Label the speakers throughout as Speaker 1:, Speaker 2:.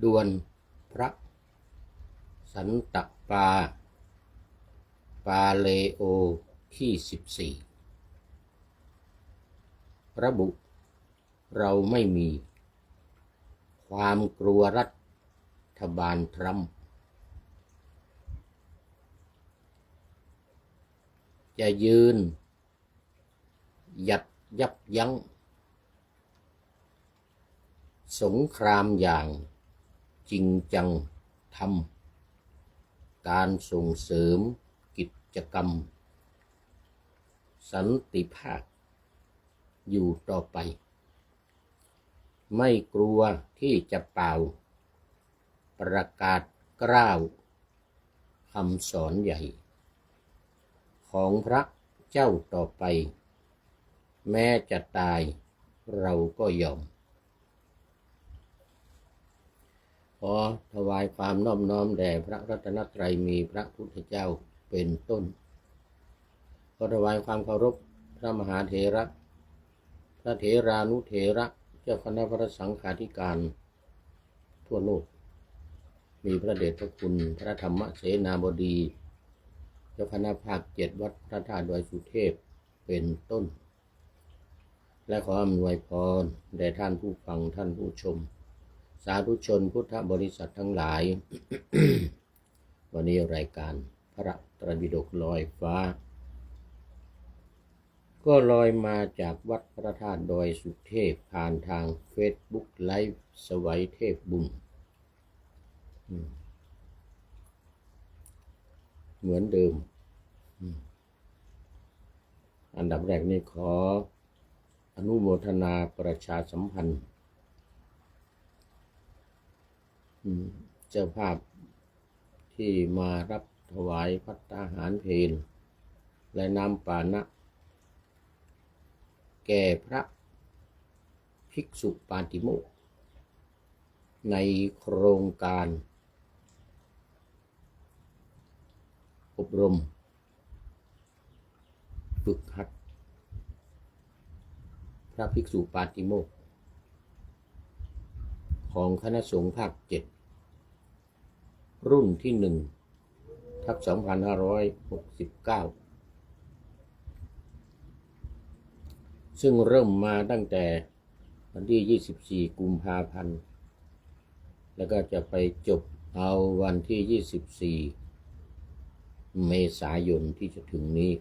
Speaker 1: ดวลพระสันตะปาเลโอที่14ระบุเราไม่มีความกลัวรัฐบาลทรัมป์จะยืนหยัดยับยั้งสงครามอย่างจริงจังทำการส่งเสริมกิจกรรมสันติภาพอยู่ต่อไปไม่กลัวที่จะเป่าประกาศกล้าวคำสอนใหญ่ของพระเจ้าต่อไปแม้จะตายเราก็ยอมขอถวายความนอบน้อมแด่พระรัตนตรัยมีพระพุทธเจ้าเป็นต้นขอถวายความเคารพพระมหาเถระพระเถรานุเถระเจ้าคณะพระสังฆาธิการทั่วโลกมีพระเดชพระคุณพระธรรมเสนาบดีเจ้าคณะภาค7วัดพระธาตุดอยสุเทพเป็นต้นและขออำนวยพรแด่ท่านผู้ฟังท่านผู้ชมสาธุชนพุทธบริษัททั้งหลาย วันนี้รายการพระไตรปิฎกลอยฟ้าก็ลอยมาจากวัดพระธาตุดอยสุเทพผ่านทาง Facebook ไลฟ์สวัยเทพบุญเหมือนเดิมอันดับแรกนี่ขออนุโมทนาประชาสัมพันธ์เจ้าภาพที่มารับถวายภัตตาหารเพลและน้ำปานะแก่พระภิกษุปาติโมกข์ในโครงการอบรมฝึกหัดพระภิกษุปาติโมกข์ของคณะสงฆ์ภาค7รุ่นที่1/2569ซึ่งเริ่มมาตั้งแต่วันที่24กุมภาพันธ์แล้วก็จะไปจบเอาวันที่24เมษายนที่จะถึงนี้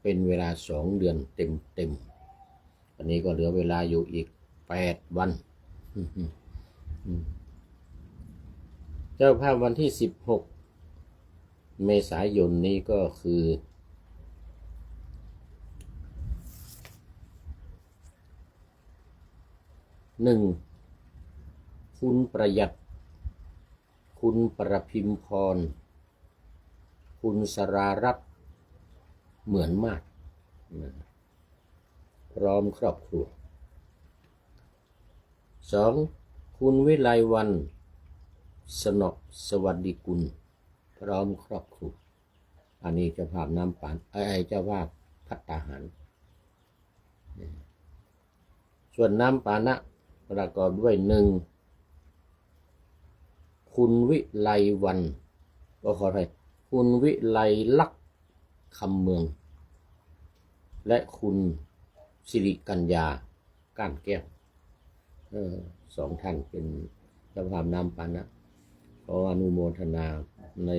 Speaker 1: เป็นเวลา2เดือนเต็มวันนี้ก็เหลือเวลาอยู่อีก8วันเจ้าภาพวันที่16เมษายนนี้ก็คือ1คุณประหยัดคุณประพิมพรคุณสรารัตน์เหมือนมากพร้อมครอบครัว2คุณวิไลวรรณสนอสวัสดิกุลพร้อมครอบครัวอันนี้เจ้าภาพน้ำปานเจ้าภาพภัตตาหารส่วนน้ำปานะประกอบด้วย1คุณวิไลวรรณก็ขอให้คุณวิไลลักษณ์คำเมืองและคุณสิริกัญญาก้านแก้ว2ท่านเป็นเจ้าภาพน้ำปานะขออนุโมทนาใน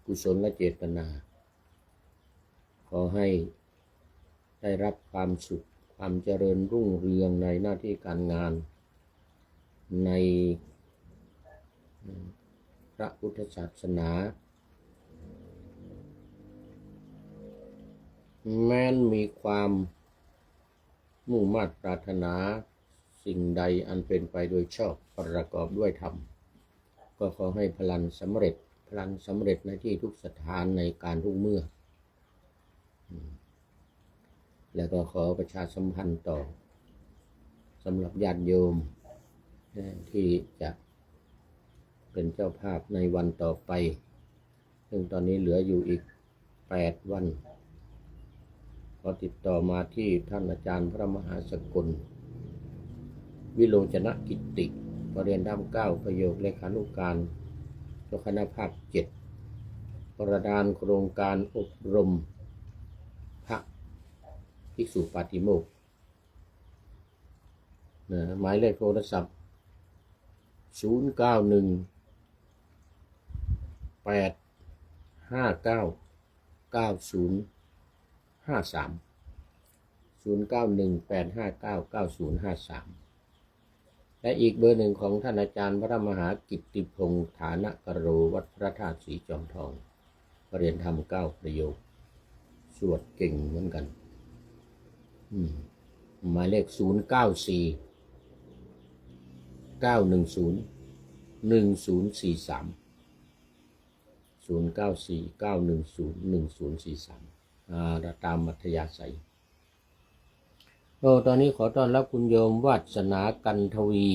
Speaker 1: กุศลและเจตนาขอให้ได้รับความสุขความเจริญรุ่งเรืองในหน้าที่การงานในพระพุทธศาสนาแม้นมีความมุ่งมั่นปรารถนาสิ่งใดอันเป็นไปโดยชอบประกอบด้วยธรรมก็ขอให้พลังสำเร็จในที่ทุกสถานในการทุกเมื่อแล้วก็ขอประชาสัมพันธ์ต่อสำหรับญาติโยมที่จะเป็นเจ้าภาพในวันต่อไปซึ่งตอนนี้เหลืออยู่อีก8วันขอติดต่อมาที่ท่านอาจารย์พระมหาสกล วิโรจนกิตติปรริญญาธรรม9ประโยคเลขานุการเจ้าคณะภาค7ประธานโครงการอบรมพระภิกษุปาติโมกข์หมายเลขโทรศัพท์091 859 9053 0918599053และอีกเบอร์หนึ่งของท่านอาจารย์พระมหากิตติพงษ์ฐานกโรวัดพระธาตุสีจอมทองปรริญญาธรรม9ประโยคสวดเก่งเหมือนกันหมายเลข094 910 1043 094 910 1043ตามมัธยาศัยตอนนี้ขอต้อนรับคุณโยมวาสนากันทวี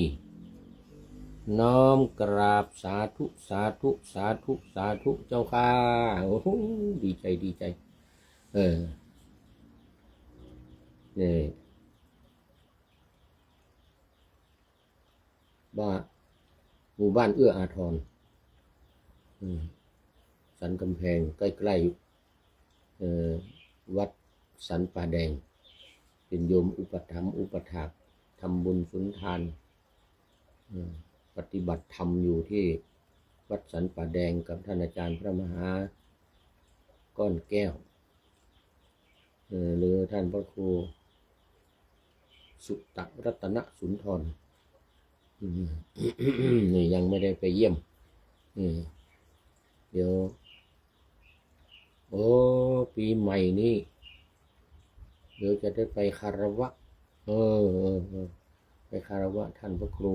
Speaker 1: น้อมกราบสาธุสาธุสาธุสาธุเจ้าค่ะโอ้โหดีใจดีใจนี่หมู่บ้านเอื้ออาทรสันกำแพงใกล้ๆวัดสันป่าแดงเป็นโยมอุปถัมภ์อุปถากทำบุญสุนทานปฏิบัติธรรมอยู่ที่วัดสันป่าแดงกับท่านอาจารย์พระมหาก้อนแก้วหรือท่านพระครูสุตรัตนสุนทรนี่ยังไม่ได้ไปเยี่ยมเดี๋ยวปีใหม่นี้เดี๋ยวจะได้ไปคารวะไปคารวะท่านพระครู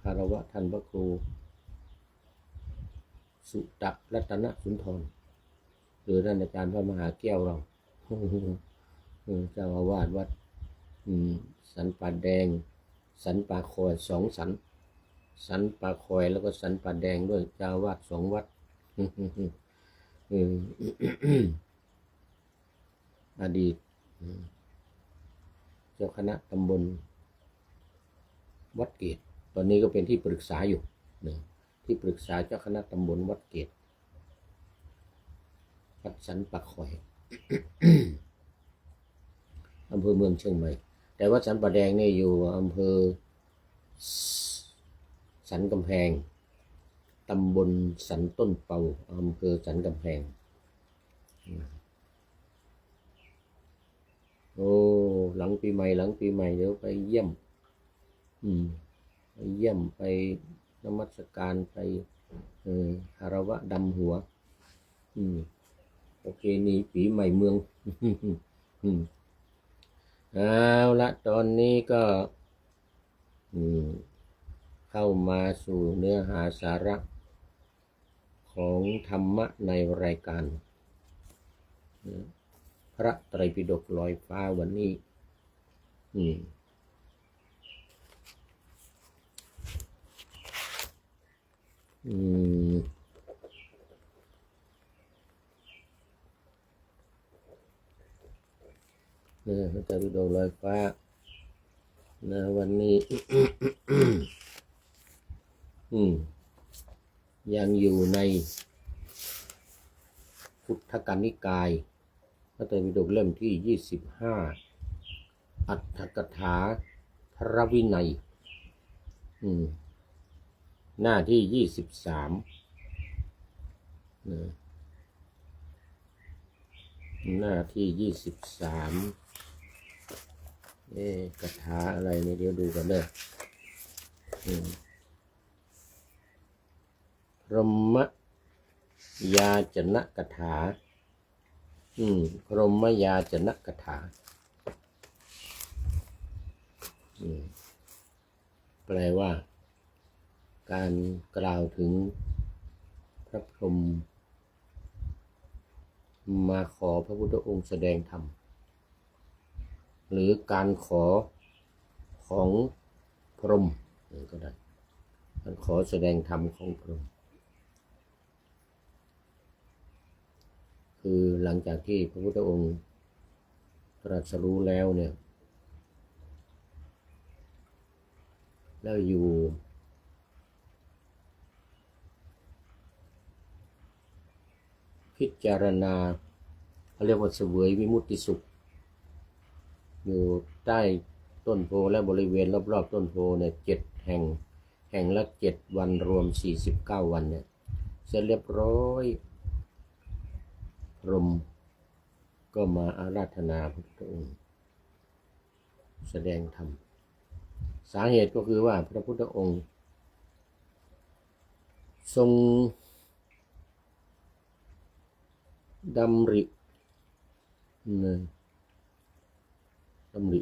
Speaker 1: คารวะท่านพระครูสุตรัตนสุนทรหรือท่านอาจารย์พระมหาแก้วเราเจ้าอาวาสวัดสันป่าแดงสันป่าคอย2 สันสันป่าคอยแล้วก็สันป่าแดงด้วยเจ้าอาวาส2 วัดอดีตเจ้าคณะตำบลวัดเกตตอนนี้ก็เป็นที่ปรึกษาอยู่ที่ปรึกษาเจ้าคณะตำบลวัดเกตวัดสันป่าคอยอำเภอเมืองเชียงใหม่แต่ว่าสันป่าแดงนี่อยู่อำเภอสันกำแพงตำบลสันต้นเปาอำเภอสันกำแพงหลังปีใหม่เดี๋ยวไปเยี่ยมไปนมัสการไปคารวะดำหัวโอเคนี่ปีใหม่เมืองเอาละตอนนี้ก็เข้ามาสู่เนื้อหาสาระของธรรมะในรายการพระไตรปิฎกลอยฟ้าวันนี้พระไตรปิฎกลอยฟ้าวันนี้ ยังอยู่ในพุทธกนิกายพระไตรปิฎกเล่มที่25อัตถกถาพระวินัยหน้าที่23หน้าที่23คาถาอะไรเนี่ยเดี๋ยวดูกันเด้อพรหมยาจนะคาถาพรหมยาจนะคาถาแปลว่าการกล่าวถึงพระพรหมมาขอพระพุทธองค์แสดงธรรมหรือการขอของพรหมก็ได้การขอแสดงธรรมของพรหมคือหลังจากที่พระพุทธองค์ตรัสรู้แล้วเนี่ย แล้วอยู่พิจารณาเขาเรียกว่าเสวยวิมุตติสุขอยู่ใต้ต้นโพและบริเวณรอบๆต้นโพเนี่ย7 แห่งแห่งละ7 วันรวม49 วันเนี่ยเสร็จเรียบร้อยพรหมก็มาอาราธนาพระพุทธองค์แสดงธรรมสาเหตุก็คือว่าพระพุทธองค์ทรงดำริ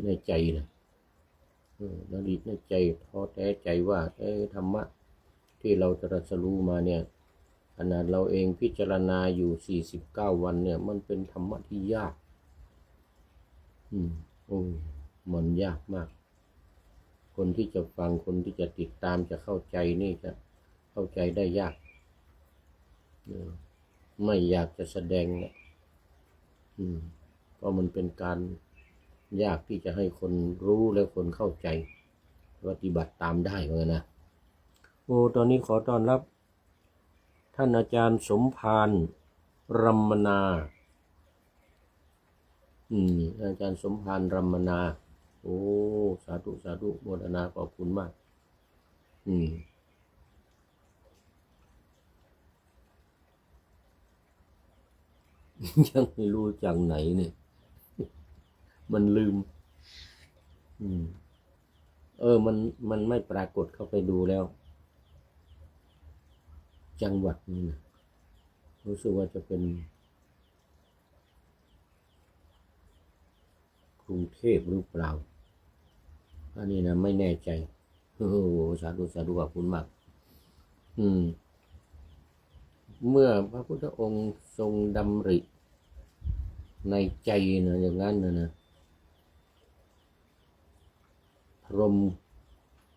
Speaker 1: ในใจนะดำริในใจท้อแท้ใจว่าธรรมะที่เราตรัสรู้มาเนี่ยขนาดเราเองพิจารณาอยู่49 วันเนี่ยมันเป็นธรรมะที่ยากมันยากมากคนที่จะฟังคนที่จะติดตามจะเข้าใจนี่จะเข้าใจได้ยากไม่อยากจะแสดงนะเพราะมันเป็นการยากที่จะให้คนรู้และคนเข้าใจปฏิบัติตามได้เหมือนกันนะตอนนี้ขอต้อนรับท่านอาจารย์สมภารรัมมนาอาจารย์สมภารรัมมนาสาธุสาธุโมทนาขอบคุณมากยังไม่รู้จากไหนเนี่ยมันลืมมันไม่ปรากฏเข้าไปดูแล้วจังหวัดนี้นะรู้สึกว่าจะเป็นกรุงเทพหรือเปล่าอันนี้นะไม่แน่ใจสาธุสาธุขอบคุณมากเมื่อพระพุทธองค์ทรงดำริในใจนะอย่างนั้นนะพรหม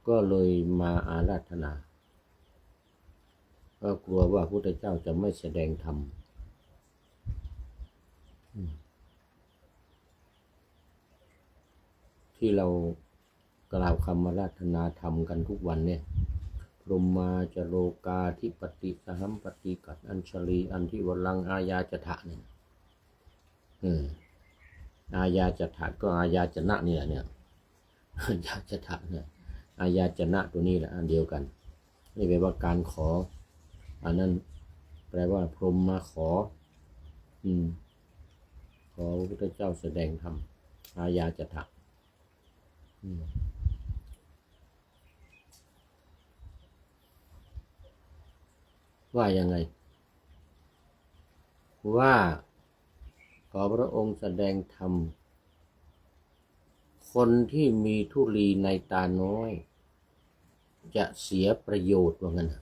Speaker 1: ก็เลยมาอาราธนาก็กลัวว่าพระพุทธเจ้าจะไม่แสดงธรรมที่เรากล่าวคำอาราธนาธรรมกันทุกวันเนี่ยพรหมมาจโรกาธิปติสหัมปติกัตอัญชลีอันทิวลังอายาจทะเนี่ยอายาจทะก็อายาจนะเนี่ยอายาจทะเนี่ยอายาจนะตัวนี้แหละอันเดียวกันนี่แปลว่าการขออันนั้นแปลว่าพรหมมาขอขอพระพุทธเจ้าแสดงธรรมอายาจทะว่ายังไงว่าขอพระองค์แสดงธรรมคนที่มีธุลีในตาน้อยจะเสียประโยชน์ว่างั้น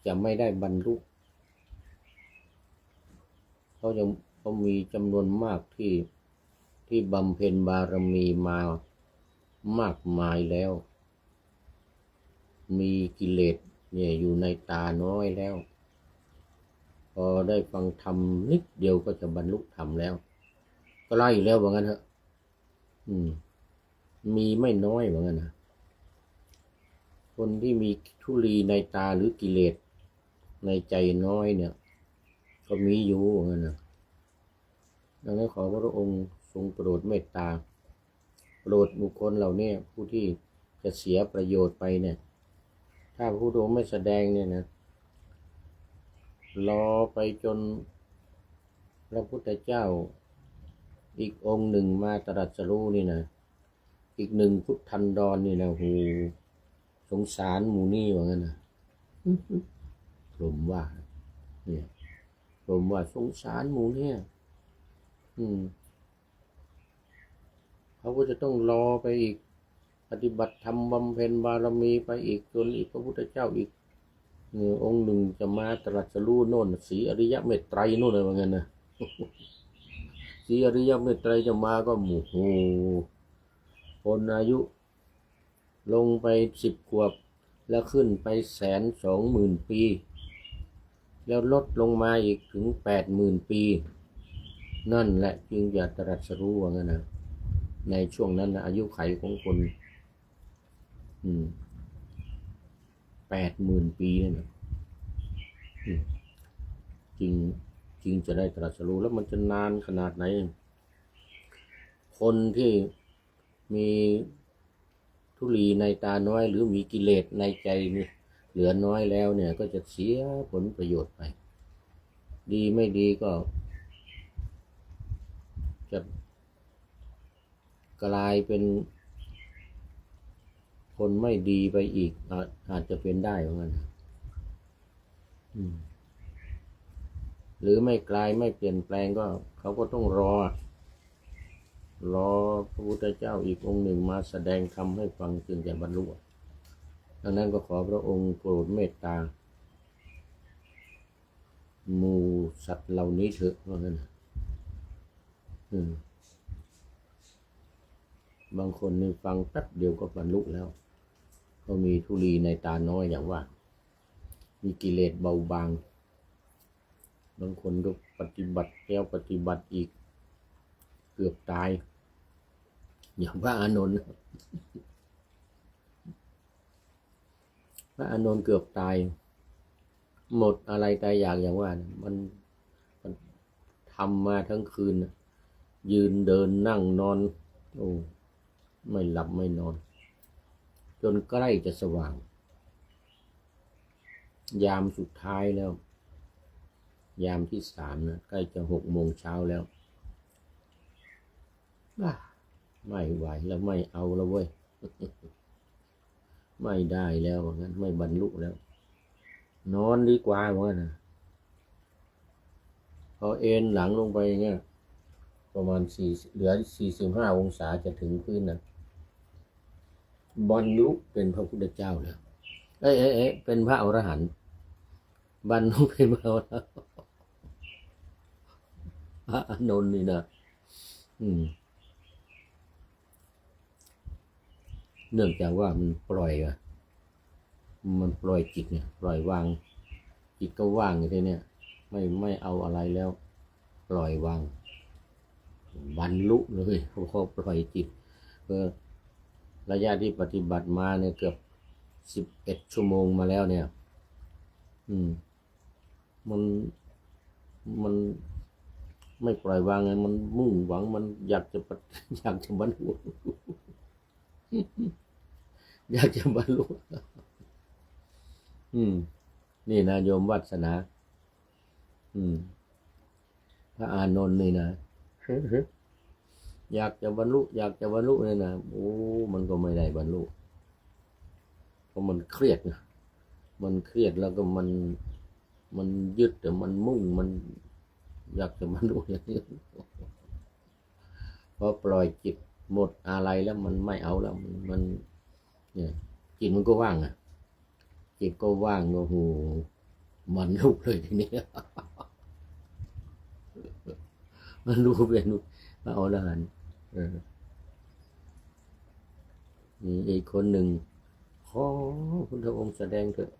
Speaker 1: จะไม่ได้บรรลุเขามีจำนวนมากที่บำเพ็ญบารมีมามากมายแล้วมีกิเลสเนี่ยอยู่ในตาน้อยแล้วพอได้ฟังธรรมนิดเดียวก็จะบรรลุธรรมแล้วใกล้แล้วว่างั้นฮะมีไม่น้อยว่างั้นนะคนที่มีธุลีในตาหรือกิเลสในใจน้อยเนี่ยก็มีอยู่ว่างั้นนะดังนั้นขอพระองค์ทรงโปรดเมตตาโปรดบุคคลเหล่านี้ผู้ที่จะเสียประโยชน์ไปเนี่ยถ้าพระพุทธองค์ไม่แสดงเนี่ยนะรอไปจนพระพุทธเจ้าอีกองค์หนึ่งมาตรัสรู้นี่นะอีกหนึ่งพุทธันดรนี่นะโหสงสารหมู่นี่ว่างั้นนะผมว่าเนี่ยผมว่าสงสารหมู่เนี่ยเขาก็จะต้องรอไปอีกปฏิบัติธรรมบำเพ็ญบารมีไปอีกจนอีกพระพุทธเจ้าอีกองค์หนึ่งจะมาตรัสรู้โน่นศรีอริยเมตไตรโน่นอะไรว่างั้นนะศรีอริยเมตไตรจะมาก็หมู่โหคนอายุลงไป10 ขวบแล้วขึ้นไป120,000 ปีแล้วลดลงมาอีกถึง80,000 ปีนั่นแหละจึงจะตรัสรู้ว่างั้นนะในช่วงนั้นนะอายุไขของคน 80,000 ปีเนี่ยนะจริงจริงจะได้ตรัสรู้แล้วมันจะนานขนาดไหนคนที่มีทุลีในตาน้อยหรือมีกิเลสในใจเหลือน้อยแล้วเนี่ยก็จะเสียผลประโยชน์ไปดีไม่ดีก็จะกลายเป็นคนไม่ดีไปอีกอาจจะเป็นได้เหมือนกันหรือไม่กลายไม่เปลี่ยนแปลงก็เขาก็ต้องรอพระพุทธเจ้าอีกองค์หนึ่งมาแสดงธรรมให้ฟังจึงจะบรรลุดังนั้นก็ขอพระองค์โปรดเมตตาหมู่สัตว์เหล่านี้เถอะว่างั้นบางคนนี่ฟังแป๊บเดียวก็บรรลุแล้วก็มีทุลีในตาน้อยอย่างว่ามีกิเลสเบาบางบางคนก็ปฏิบัติแล้วปฏิบัติอีกเกือบตายอย่างพระอานนท์เกือบตายหมดอะไรตายอยากอย่างว่ามันทำมาทั้งคืนยืนเดินนั่งนอนโอ้ไม่หลับไม่นอนจนใกล้จะสว่างยามสุดท้ายแล้วยามที่3นะใกล้จะ6 โมงเช้าแล้วไม่ไหวแล้วไม่เอาแล้วเว้ยไม่ได้แล้วงั้นไม่บรรลุแล้วนอนดีกว่าว่านะพอเอนหลังลงไปเงี้ยประมาณเหลือ45 องศาจะถึงพื้นนะบรรลุเป็นพระพุทธเจ้าแล้วเป็นพระอรหันต์บรรลุเป็นพระอรหันต์พระอานนท์นี่นะเนื่องจากว่ามันปล่อยจิตเนี่ยปล่อยวางจิตก็ว่างอยู่ที่เนี่ยไม่เอาอะไรแล้วปล่อยวางบรรลุเลยพอปล่อยจิตระยะที่ปฏิบัติมาเนี่ยเกือบ11 ชั่วโมงมาแล้วเนี่ยมันไม่ปล่อยวางไงมันมุ่งหวังมันอยากจะบรรลุอยากจะบรรลุนี่นะโยมวัสนาพระอานนท์นี่นะอยากจะบรรลุเลยนะโอ้มันก็ไม่ได้บรรลุเพราะมันเครียดนะมันเครียดแล้วก็มันยึดแต่มันมุ่งมันอยากจะบรรลุอย่างนี้พอปล่อยจิตหมดอะไรแล้วมันไม่เอาแล้วมันเนี่ยจิตมันก็ว่างจิตก็ว่างโอ้โหมันลุกเลยทีนี้มันรู้เป็นพระอรหันต์นี่อีกคนหนึ่งขอพุทธองค์แสดงเถอะ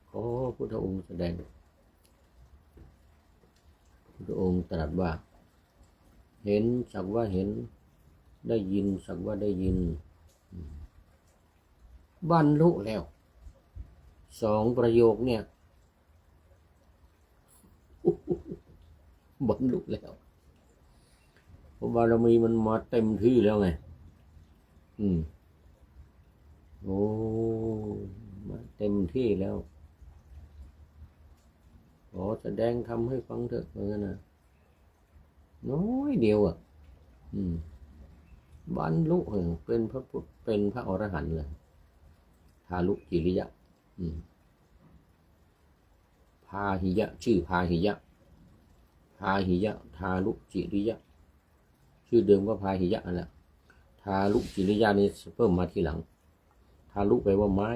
Speaker 1: ขอพุทธองค์แสดงพุทธองค์ตรัสว่าเห็นสักว่าเห็นได้ยินสักว่าได้ยินบรรลุแล้ว2 ประโยคเนี่ยบรรลุแล้วเพราะบารมีมันมาเต็มที่แล้วไงโอ้มาเต็มที่แล้วขอแสดงทำให้ฟังเถอะเหมือนกันนะน้อยเดียวบรรลุเป็นพระอรหันต์เลยทาลุจิริยะพาหิยะชื่อพาหิยะทาลุจิริยะชื่อเดิมก็พาหิยะนั่นแหละทาลุจิริยะนี่เพิ่มมาทีหลังทาลุแปลว่าไม้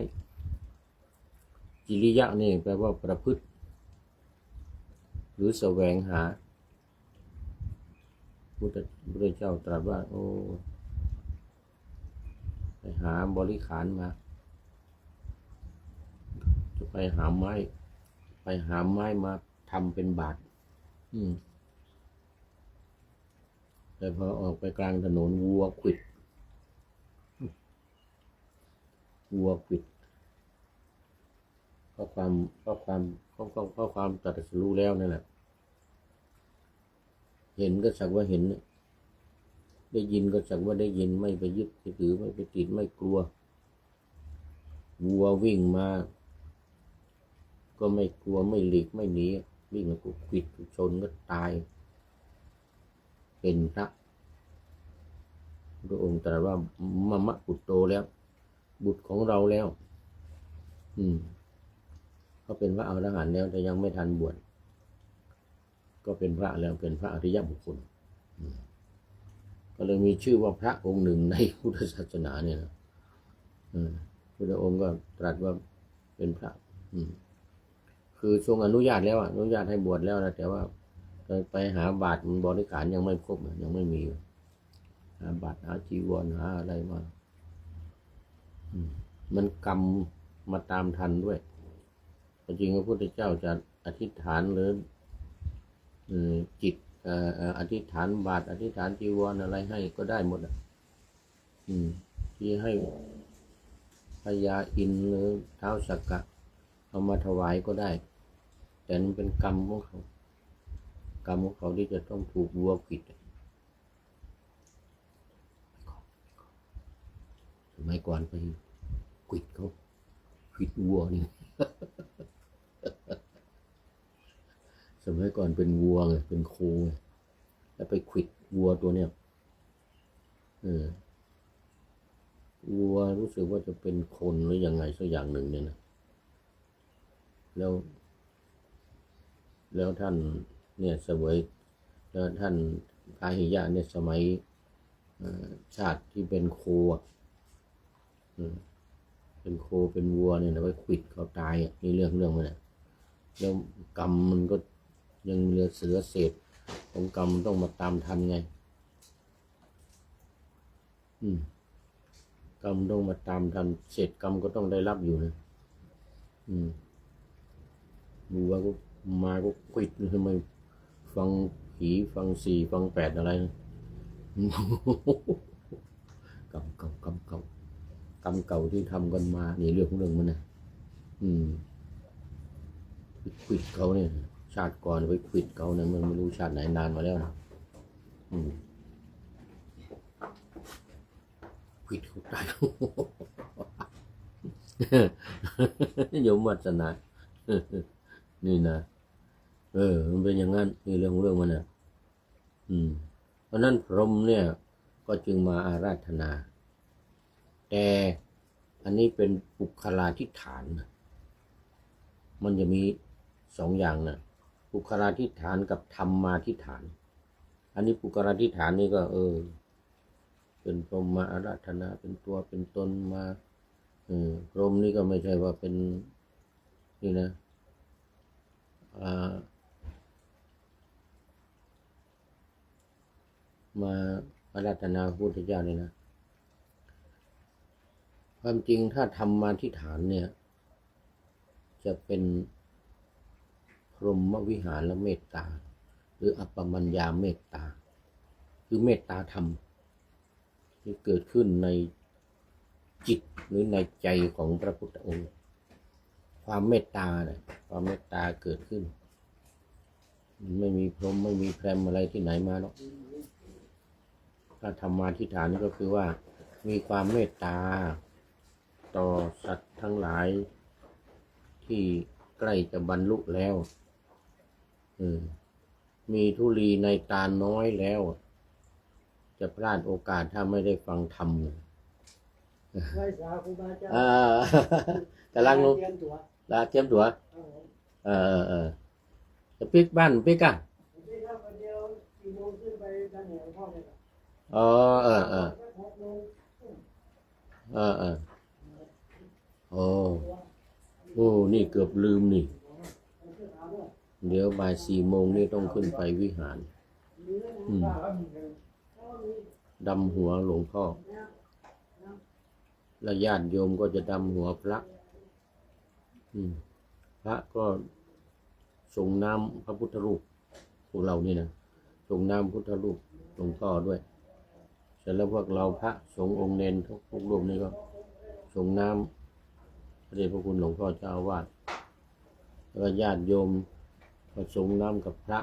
Speaker 1: จิริยะนี่แปลว่าประพฤติหรือแสวงหาพุทธเจ้าตรัสว่าโอ้ไปหาบริขารมาจะไปหาไม้มาทำเป็นบาตร แต่พอออกไปกลางถนนวัวขวิดข้อความข้อความข้อความตรัสรู้แล้วนั่นแหละเห็นก็สักว่าเห็นได้ยินก็สักว่าได้ยินไม่ไปยึดไปถือไม่ไปติดไม่กลัววัววิ่งมาก็ไม่กลัวไม่หลีกไม่หนีวิ่งแล้วก็ขวิดชนก็ตายเป็นพระองค์ตรัสว่ามะมะปุตโตแล้วบุตรของเราแล้วเขาเป็นพระอรหันต์แล้วแต่ยังไม่ทันบวชก็เป็นพระแล้วเป็นพระอริยบุคคลก็เลยมีชื่อว่าพระองค์หนึ่งในพุทธศาสนาเนี่ยนะพระองค์ก็ตรัสว่าเป็นพระคือทรงอนุญาตแล้วอนุญาตให้บวชแล้วนะแต่ว่าไปหาบาตรบริการยังไม่ครบยังไม่มีหาบาตรหาจีวรหาอะไรมามันกรรมมาตามทันด้วยจริงพระพุทธเจ้าจะอธิษฐานหรือจิตอธิษฐานบาตรอธิษฐานจีวรอะไรให้ก็ได้หมดที่ให้พญาอินทร์หรือท้าวสักกะเอามาถวายก็ได้แต่มันเป็นกรรมของเขาที่จะต้องถูกวัวขวิดสมัยก่อนไปขวิดเขาขวิดวัวนี่สมัยก่อนเป็นวัวไงเป็นโคไงแล้วไปขวิดวัวตัวเนี้ยวัวรู้สึกว่าจะเป็นคนหรือยังไงสักอย่างหนึ่งเนี่ยนะแล้วท่านเนี่ยเสวยแล้วท่านพาหิยะเนี่ยสมัยชาติที่เป็นโคเป็นโคเป็นวัวเนี่ยนะไปขวิดเขาตายนี่เรื่องมันเนี่ยแล้วกรรมมันก็ยังเหลือเสือเศษของกรรมต้องมาตามทันไงกรรมต้องมาตามทันเศษกรรมก็ต้องได้รับอยู่นะวัวก็มาก็ขวิดทำไมฟังผีฟังสี่ฟังแปดอะไรนะกรรมเก่าที่ทำกันมานี่เรื่องมันนะขวิดเขาเนี่ยชาติก่อนไปขวิดเขาเนี่ยมันไม่รู้ชาติไหนนานมาแล้วนะขวิดเขาตายโยมวัฒนานี่นะมันเป็นอย่างนั้นนี่เรื่องมันนะเพราะนั้นพรหมเนี่ยก็จึงมาอาราธนาแต่อันนี้เป็นปุคลาธิฐานนะมันจะมีสองอย่างนะปุคลาธิฐานกับธรรมาธิฐานอันนี้ปุคลาธิฐานนี่ก็เป็นพรหมมาอาราธนาเป็นตัวเป็นตนมาพรหมนี่ก็ไม่ใช่ว่าเป็นนี่นะมาอาราธนาพระพุทธเจ้านี่นะความจริงถ้าธรรมาธิฐานเนี่ยจะเป็นพรหมวิหารและเมตตาหรืออัปปมัญญาเมตตาคือเมตตาธรรมที่เกิดขึ้นในจิตหรือในใจของพระพุทธองค์ความเมตตาเนี่ยความเมตตาเกิดขึ้นไม่มีพรหมไม่มีแพรหมอะไรที่ไหนมาหรอกถ้าธรรมาธิฐานก็คือว่ามีความเมตตาต่อสัตว์ทั้งหลายที่ใกล้จะบรรลุแล้วมีธุลีในตาน้อยแล้วจะพลาดโอกาสถ้าไม่ได้ฟังธรรมกำลังลงลาเตรียมตัวจะปิกบ้านปิกอ่ะโอ้นี่เกือบลืมนี่เดี๋ยวบ่าย4 โมงนี่ต้องขึ้นไปวิหารดำหัวหลวงพ่อและญาติโยมก็จะดำหัวพระพระก็ส่งน้ำพระพุทธรูปพวกเรานี่นะส่งน้ำพุทธรูป ลวงพ่อด้วยเสร็จแล้วพวกเราพระสงฆ์องค์เนรทุกรูปนี่ก็ส่งน้ำพระเดชพระคุณหลวงพ่อเจ้าอาวาสแล้วก็ญาติโยมก็ส่งน้ำกับพระ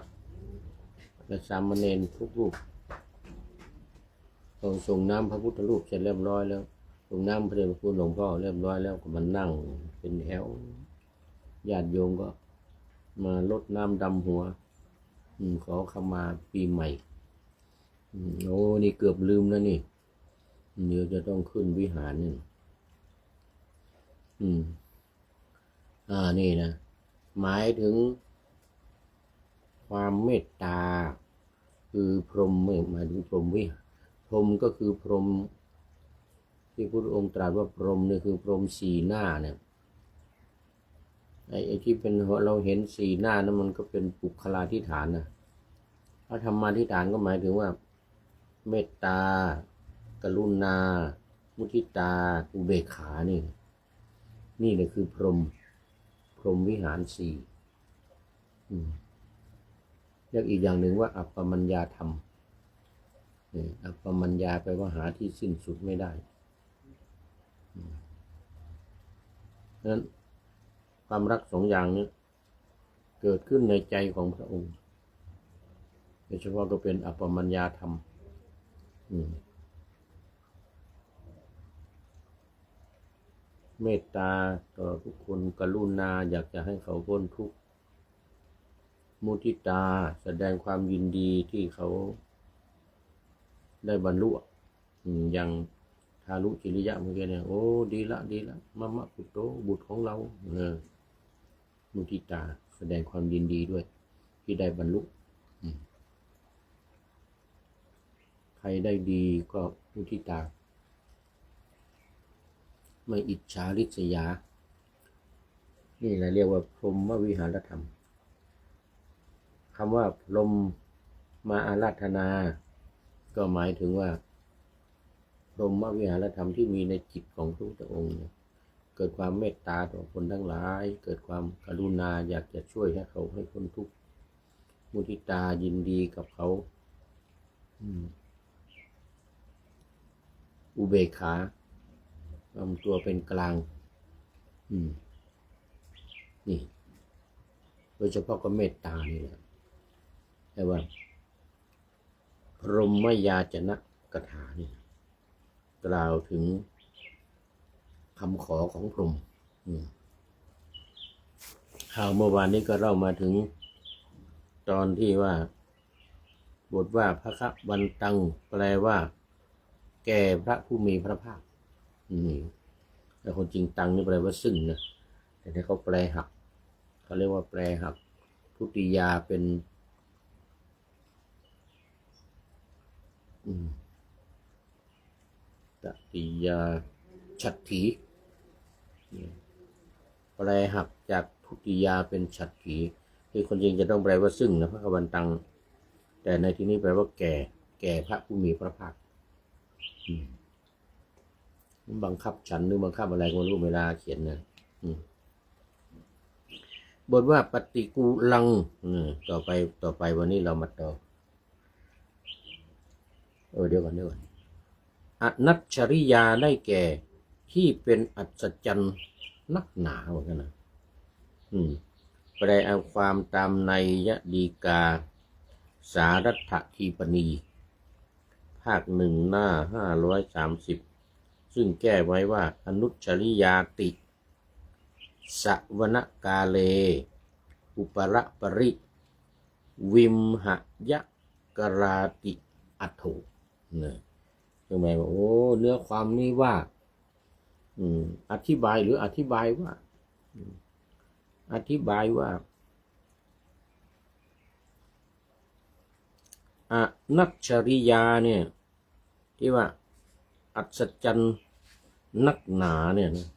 Speaker 1: และสามเณรทุกรูปพอส่งน้ำพระพุทธรูปเสร็จเรียบร้อยแล้วส่งน้ำพระเดชพระคุณหลวงพ่อเรียบร้อยแล้วก็มานั่งเป็นแถวญาติโยมก็มาลดน้ำดำหัวขอขมาปีใหม่โอ้นี่เกือบลืมแล้วนี่เดี๋ยวจะต้องขึ้นวิหารนี่นี่นะหมายถึงความเมตตาคือพรหมหมายถึงพรหมวิพรหมก็คือพรหมที่พระองค์ตรัสว่าพรหมนี่คือพรหมสี่หน้าเนี่ยไอ้ที่เป็นเราเห็นสี่หน้านั้นมันก็เป็นปุคลาธิฐานนะพระธรรมาธิฐานก็หมายถึงว่าเมตตากรุณามุทิตาอุเบกขานี่เลยคือพรหมวิหารสี่เรียกอีกอย่างหนึ่งว่าอัปปมัญญาธรรมอัปปมัญญาแปลว่าหาที่สิ้นสุดไม่ได้เพราะฉะนั้นความรักสองอย่างนี้เกิดขึ้นในใจของพระองค์โดยเฉพาะก็เป็นอัปปมัญญาธรรมเมตตาต่อทุกคนกรุณาอยากจะให้เขาพ้นทุกข์มุทิตาแสดงความยินดีที่เขาได้บรรลุอย่างทารุจิริยะเมื่อกี้เนี่ยโอ้ดีละมะมะปุตโตบุตรของเรามุทิตาแสดงความยินดีด้วยที่ได้บรรลุใครได้ดีก็มุทิตาไม่อิจฉาริษยานี่แหละเรียกว่าพรหมวิหารธรรมคำว่าพรหมมาอาราธนาก็หมายถึงว่าพรหมวิหารธรรมที่มีในจิตของพระพุทธองค์เกิดความเมตตาต่อคนทั้งหลายเกิดความกรุณาอยากจะช่วยให้เขาให้พ้นทุกข์มุทิตายินดีกับเขาอุเบกขาทำตัวเป็นกลางนี่โดยเฉพาะก็เมตตานี่แหละแต่ว่าพรหมยาจนะกถานี่กล่าวถึงคำขอของพรหมข่าวเมื่อวานนี้ก็เล่ามาถึงตอนที่ว่าบทว่าพระคะวันตังแปลว่าแก่พระผู้มีพระภาคแต่คนจริงตังนี่แปลว่าซึ่งนะแต่ที่เขาแปลหักเขาเรียกว่าแปลหักทุติยาเป็นตติยาฉัตรถีแปลหักจากทุติยาเป็นฉัตรถีที่คนจริงจะต้องแปลว่าซึ่งนะพระคะวันตังแต่ในที่นี้แปลว่าแก่พระผู้มีพระภาคบังคับฉันหรือบังคับอะไรก็ไม่รู้เวลาเขียนนะบทว่าปฏิกูลังต่อไปวันนี้เรามาต่อเดี๋ยวก่อนอนัชชริยาได้แก่ที่เป็นอัศจรรย์นักหนาเหมือนกันนะแปลเอาความตามในยดีกาสารัตถทีปณีภาคหนึ่งหน้า530ซึ่งแก้ไว้ว่าอนุชชริยาติสวนกาเลอุปรปริวิมหยกราติอัตโถทำไมบอกโอ้เนื้อความนี้ว่าอธิบายหรืออธิบายว่าอนัชชริยาเนี่ยที่ว่าอัศจรรย์นักหนาเนี่ยนะ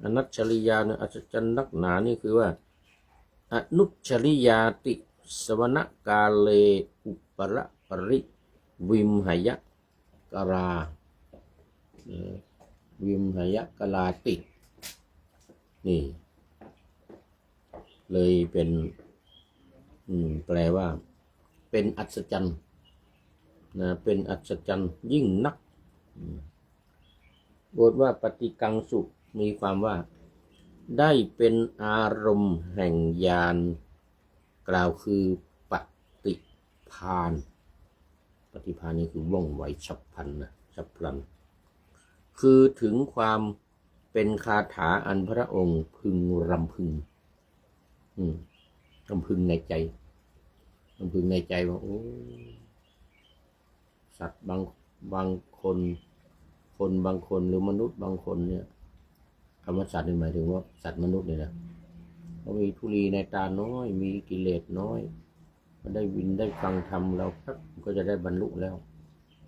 Speaker 1: อนัชชริยาเนี่ยอัศจรรย์นักหนานี่คือว่าอนุชชริยาติสวนกาเลอุปรปริวิมหยกราวิมหยกราตินี่เลยเป็นแปลว่าเ เป็นอัศจรรย์นะเป็นอัศจรรย์ยิ่งนักบทว่าปฏิกังสุมีความว่าได้เป็นอารมณ์แห่งญาณกล่าวคือปฏิภาณปฏิภาณนี่คือว่องไวฉับพลันนะฉับพลันคือถึงความเป็นคาถาอันพระองค์พึงรำพึงรำพึงในใจรำพึงในใจว่าโอ้สัตว์บางคนบางคนหรือมนุษย์บางคนเนี่ยคำว่าสัตว์นี่หมายถึงว่าสัตว์มนุษย์เนี่ยนะเขามีทุลีในตาน้อยมีกิเลสน้อยก็ได้วินได้ฟังธรรมเราครับก็จะได้บรรลุแล้ว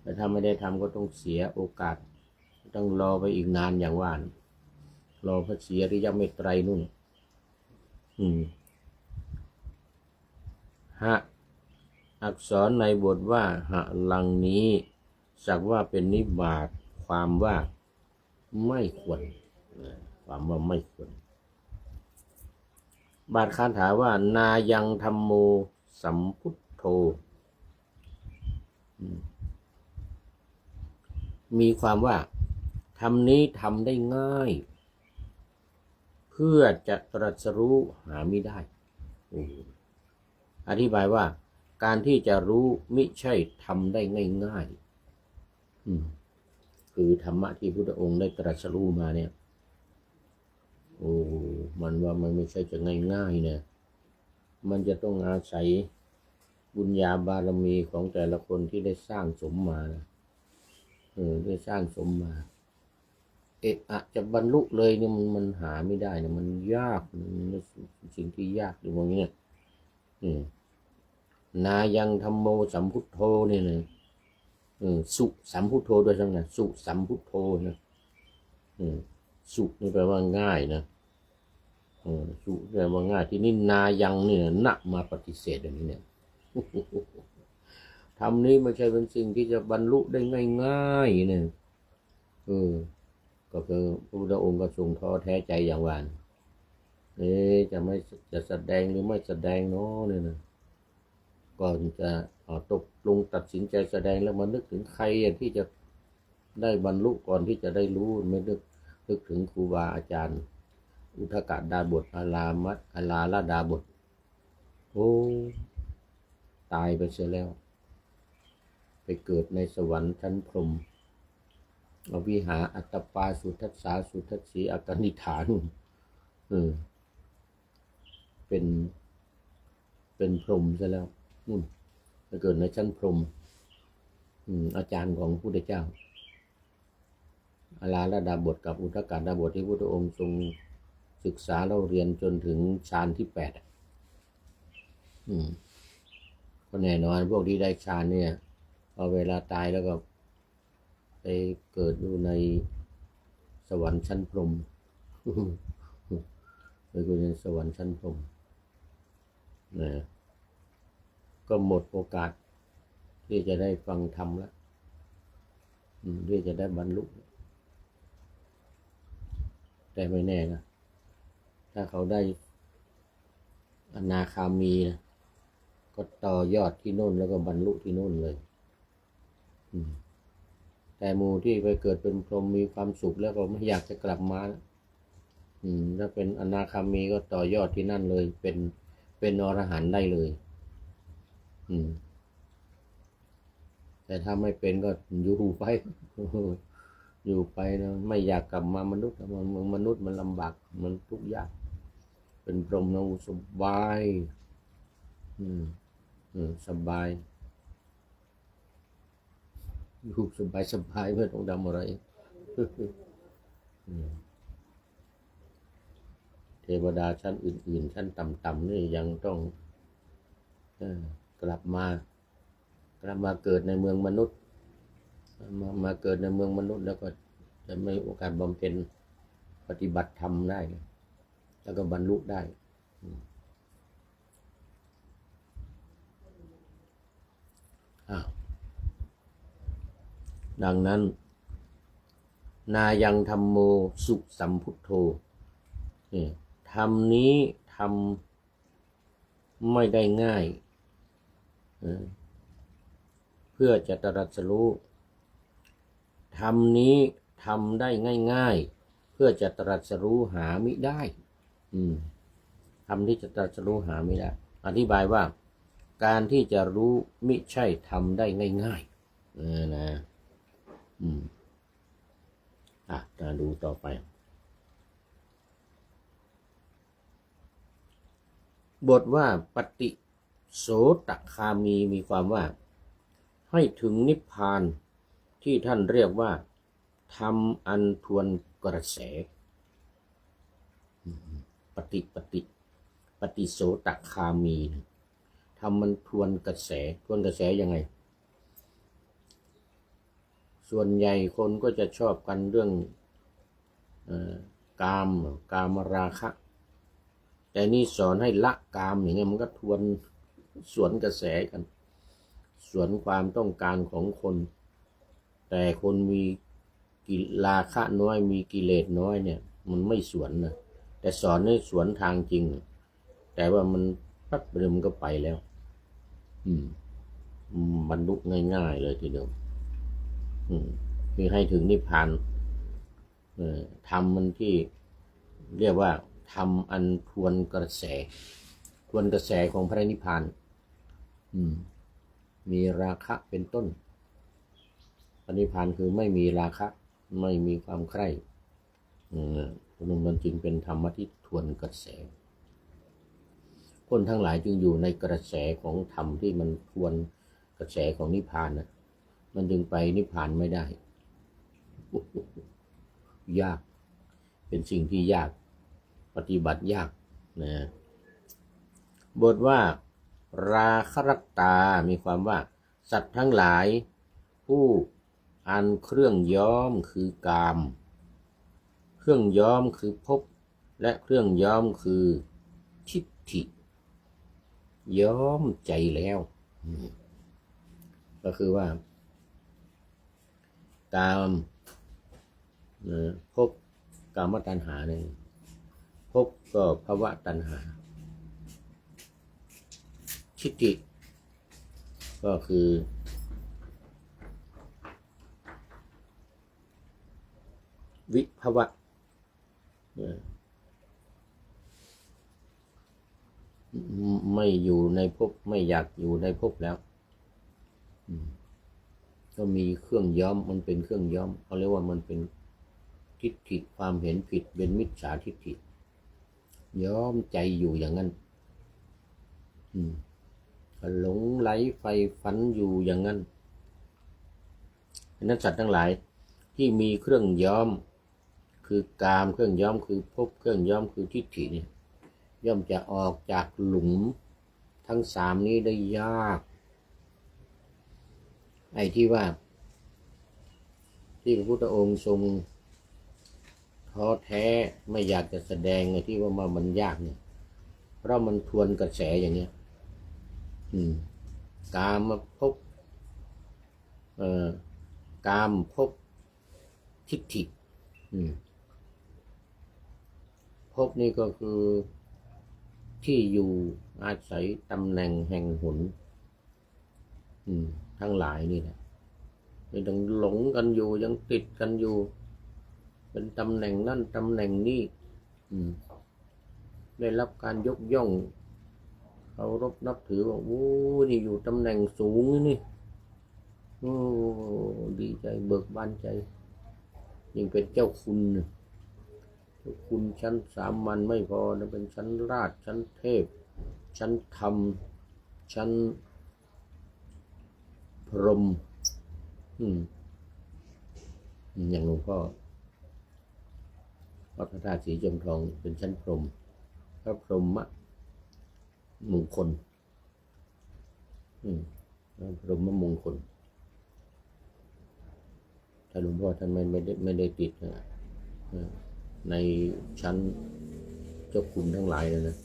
Speaker 1: แต่ถ้าไม่ได้ทำก็ต้องเสียโอกาสต้องรอไปอีกนานอย่างว่ารอพระศรีอริยเมตไตรนู่นหะอักษรในบทว่าหะลังนี้สักว่าเป็นนิบาตความว่าไม่ควรความว่าไม่ควรบาทคาถาว่านายังธัมโมสัมพุทโธมีความว่าธรรมนี้ทำได้ง่ายเพื่อจะตรัสรู้หาไม่ได้อธิบายว่าการที่จะรู้มิใช่ทำได้ง่ายๆคือธรรมะที่พุทธองค์ได้ตรัสรู้มาเนี่ยมันว่ามันไม่ใช่จะง่ายๆเนี่ยมันจะต้องอาศัยบุญญาบารมีของแต่ละคนที่ได้สร้างสมมานะได้สร้างสมมาอาจจะบรรลุเลยเนี่ยมันหาไม่ได้เนี่ยมันยากมันสิ่งที่ยากอยู่ตรงนี้นายังธัมโมสัมพุทโธเนี่ยนะสุสัมพุทโธด้วยทั้งนั้นสุสัมพุทโธนะสุนี่แปลว่าง่ายนะสุแปลว่าง่ายที่นี่นายังเนี่ยนักมาปฏิเสธอย่างนี้เนี่ยธรรมนี้ไม่ใช่เป็นสิ่งที่จะบรรลุได้ง่ายๆเนี่ยก็คือพระพุทธองค์ก็ทรงท้อแท้ใจอย่างวานจะแสดงหรือไม่แสดงเนาะเนี่ยนะก่อนจะตกลงตัดสินใจแสดงแล้วมานึกถึงใครที่จะได้บรรลุก่อนที่จะได้รู้ไม่นึกถึงครูบาอาจารย์อุทกดาบทอาลาลดาบทตายไปเสียแล้วไปเกิดในสวรรค์ชั้นพรหมวิหาอัตตปาสุทัสสาสุทัสสีอากนิฐานุเป็นพรหมซะแล้วไปเกิดในชั้นพรหมอาจารย์ของพระพุทธเจ้าอาลาลดาบทกับอุทกดาบทที่พระพุทธองค์ทรงศึกษาเล่าเรียนจนถึงฌานที่8ก็แน่นอนพวกที่ได้ฌานเนี่ยพอเวลาตายแล้วก็ไปเกิดอยู่ในสวรรค์ชั้นพรหมไปเกิดในสวรรค์ชั้นพรหมนะก็หมดโอกาสที่จะได้ฟังธรรมแล้วที่จะได้บรรลุแต่ไม่แน่นะถ้าเขาได้อนาคามีนะก็ต่อยอดที่โน่นแล้วก็บรรลุที่โน่นเลยแต่หมู่ที่ไปเกิดเป็นพรหมมีความสุขแล้วก็ไม่อยากจะกลับมาถ้าเป็นอนาคามีก็ต่อยอดที่นั่นเลยเป็นอรหันต์ได้เลยแต่ถ้าไม่เป็นก็อยู่ไปนะไม่อยากกลับมามนุษย์มนุษย์มันลำบากมันทุกข์ยากเป็นพรหมนะสบายสบายอยู่สบายไม่ต้องทำอะไรเทวดาชั้นอื่นๆชั้นต่ำๆนี่ยังต้องกลับมาเกิดในเมืองมนุษย์มาเกิดในเมืองมนุษย์แล้วก็จะไม่โอกาสบำเพ็ญปฏิบัติธรรมได้แล้วก็บรรลุได้ดังนั้นนายังธัมโมสุสัมพุทโธธรรมนี้ทำไม่ได้ง่าย พื่อจะตรัสรู้ธรรมนี้ทำได้ง่ายๆเพื่อจะตรัสรู้หามิได้ธรรมที่จะตรัสรู้หามิได้อธิบายว่าการที่จะรู้มิใช่ทำได้ง่ายๆนะมาดูต่อไปบทว่าปฏิโสตคามีมีความว่าให้ถึงนิพพานที่ท่านเรียกว่าธรรมอันทวนกระแสปฏิโสตคามีธรรมมันทวนกระแสยังไงส่วนใหญ่คนก็จะชอบกันเรื่องกามราคะแต่นี่สอนให้ละกามอย่างเงี้ยมันก็ทวนสวนกระแสกันสวนความต้องการของคนแต่คนมีราคะน้อยมีกิเลสน้อยเนี่ยมันไม่สวนนะแต่สอนให้สวนทางจริงแต่ว่ามันปั๊บเดียวมันก็ไปแล้วบรรลุง่ายๆเลยทีเดียวคือให้ถึงนิพพานธรรมมันที่เรียกว่าธรรมอันทวนกระแสของพระนิพพานมีราคะเป็นต้นพระนิพพานคือไม่มีราคะไม่มีความใคร่มันจึงเป็นธรรมะที่ทวนกระแสคนทั้งหลายจึงอยู่ในกระแสของธรรมที่มันทวนกระแสของนิพพานนะมันจึงไปนิพพานไม่ได้ยากเป็นสิ่งที่ยากปฏิบัติยากนะบทว่าราคะรัตตามีความว่าสัตว์ทั้งหลายผู้อันเครื่องย้อมคือกามเครื่องย้อมคือภพและเครื่องย้อมคือทิฏฐิย้อมใจแล้วก็คือว่ากามภพกามตัณหาเนี่ยภพก็ภวตัณหาทิฏฐิก็คือวิภวะไม่อยู่ในภพไม่อยากอยู่ในภพแล้วก็มีเครื่องย้อมมันเป็นเครื่องย้อมเขาเรียกว่ามันเป็นทิฏฐิความเห็นผิดเป็นมิจฉาทิฏฐิย้อมใจอยู่อย่างนั้นหลงไหลไฟฝันอยู่อย่างนั้นนั้นสัตว์ทั้งหลายที่มีเครื่องย้อมคือกามเครื่องย้อมคือภพเครื่องย้อมคือทิฏฐิเนี่ยย่อมจะออกจากหลุมทั้งสามนี้ได้ยากไอ้ที่ว่าที่พระพุทธองค์ทรงท้อแท้ไม่อยากจะแสดงไอ้ที่ว่ามันยากเนี่ยเพราะมันทวนกระแสอย่างเนี้ยกามภพกามภพทิฏฐิภพนี่ก็คือที่อยู่อาศัยตำแหน่งแห่งหนทั้งหลายนี่แหละยังหลงกันอยู่ยังติดกันอยู่เป็นตำแหน่งนั่นตำแหน่งนี้ได้รับการยกย่องเคารพนับถือว่าโอ้นี่อยู่ตำแหน่งสูงนี่โอ้ดีใจเบิกบานใจยิ่งเป็นเจ้าคุณคุณชั้นสามัญไม่พอนะเป็นชั้นราชชั้นเทพชั้นธรรมชั้นพรหมอย่างหลวงพ่อวัดพระธาตุสีจอมทองเป็นชั้นพรหมพระพรหมมงคลพรหมมงคลถ้าหลวงพ่อท่านไม่ได้ติดในชั้นเจ้าคุณทั้งหลายเลยนะ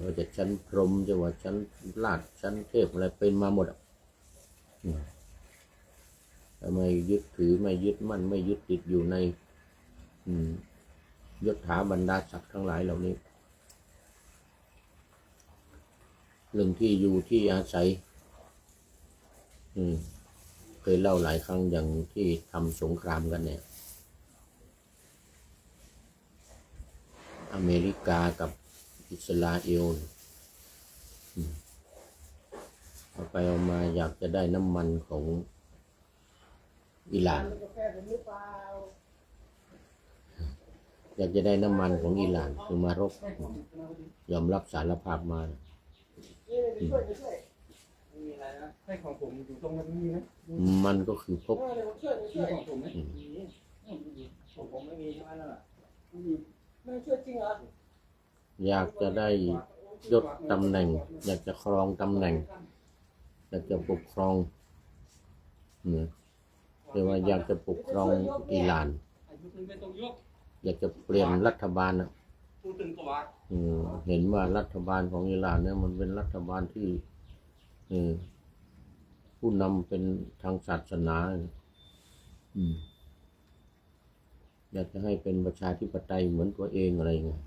Speaker 1: ว่าจะชั้นพรหมจะว่าชั้นราชชั้นเทพอะไรเป็นมาหมดไม่ยึดถือไม่ยึดมั่นไม่ยึดติดอยู่ในยศถาบรรดาศักดิ์ทั้งหลายเหล่านี้เรื่องที่อยู่ที่อาศัย เคยเล่าหลายครั้งอย่างที่ทำสงครามกันเนี่ยอเมริกากับอิสราเอลเอาไปเอามาอยากจะได้น้ำมันของอิหร่านอยากจะได้น้ำมันของอิหร่านคือมารบยอมรับสารภาพมามันก็คือพบอยากจะได้ยศตำแหน่งอยากจะครองตำแหน่งอยากจะปกครองเรียกว่าอยากจะปกครองอิหร่านอยากจะเปลี่ยนรัฐบาลเห็นว่ารัฐบาลของอิหร่านเนี่ยมันเป็นรัฐบาลที่ผู้นำเป็นทางศาสนาอยากจะให้เป็นประชาธิปไตยเหมือนตัวเองอะไรเงี้ย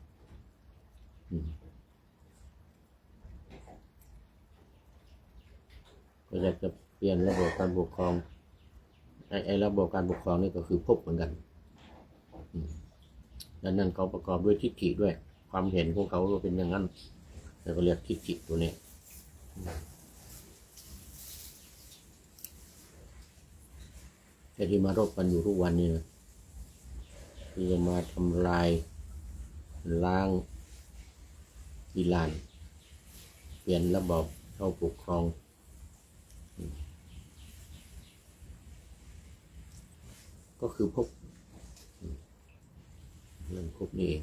Speaker 1: ก็อยากจะเปลี่ยนระบบการปกครองไอ้ระบบการปกครองนี่ก็คือภพเหมือนกันดังนั้นเขาประกอบด้วยทิฏฐิด้วยความเห็นของเขาเป็นอย่างนั้นแล้วก็เรียกทิฏฐิตัวนี้แต่ที่มารบกันอยู่ทุกวันนี้นะที่จะมาทำลายล้างอิหร่านเปลี่ยนระบบเข้าปกครองก็คือพบเรื่องพบนี่เอง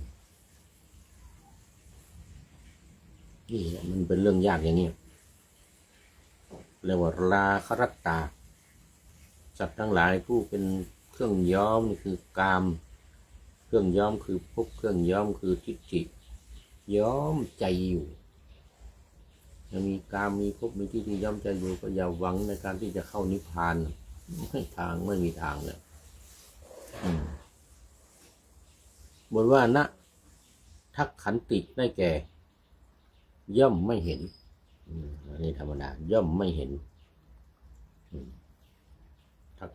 Speaker 1: นี่มันเป็นเรื่องยากอย่างนี้เรียกว่าราคะรัตตาสัตว์ทั้งหลายผู้เป็นเครื่องย้อมนี่คือกามเครื่องย้อมคือพบเครื่องย้อมคือทิฏฐิย้อมใจอยู่ยังมีกามมีพบมีทิฏฐิย้อมใจอยู่ก็อย่าหวังในการที่จะเข้านิพพานไม่มีทางเลยบทว่านะทักขันติได้แก่ย่อมไม่เห็นอันนี้ธรรมดาย่อมไม่เห็นทัก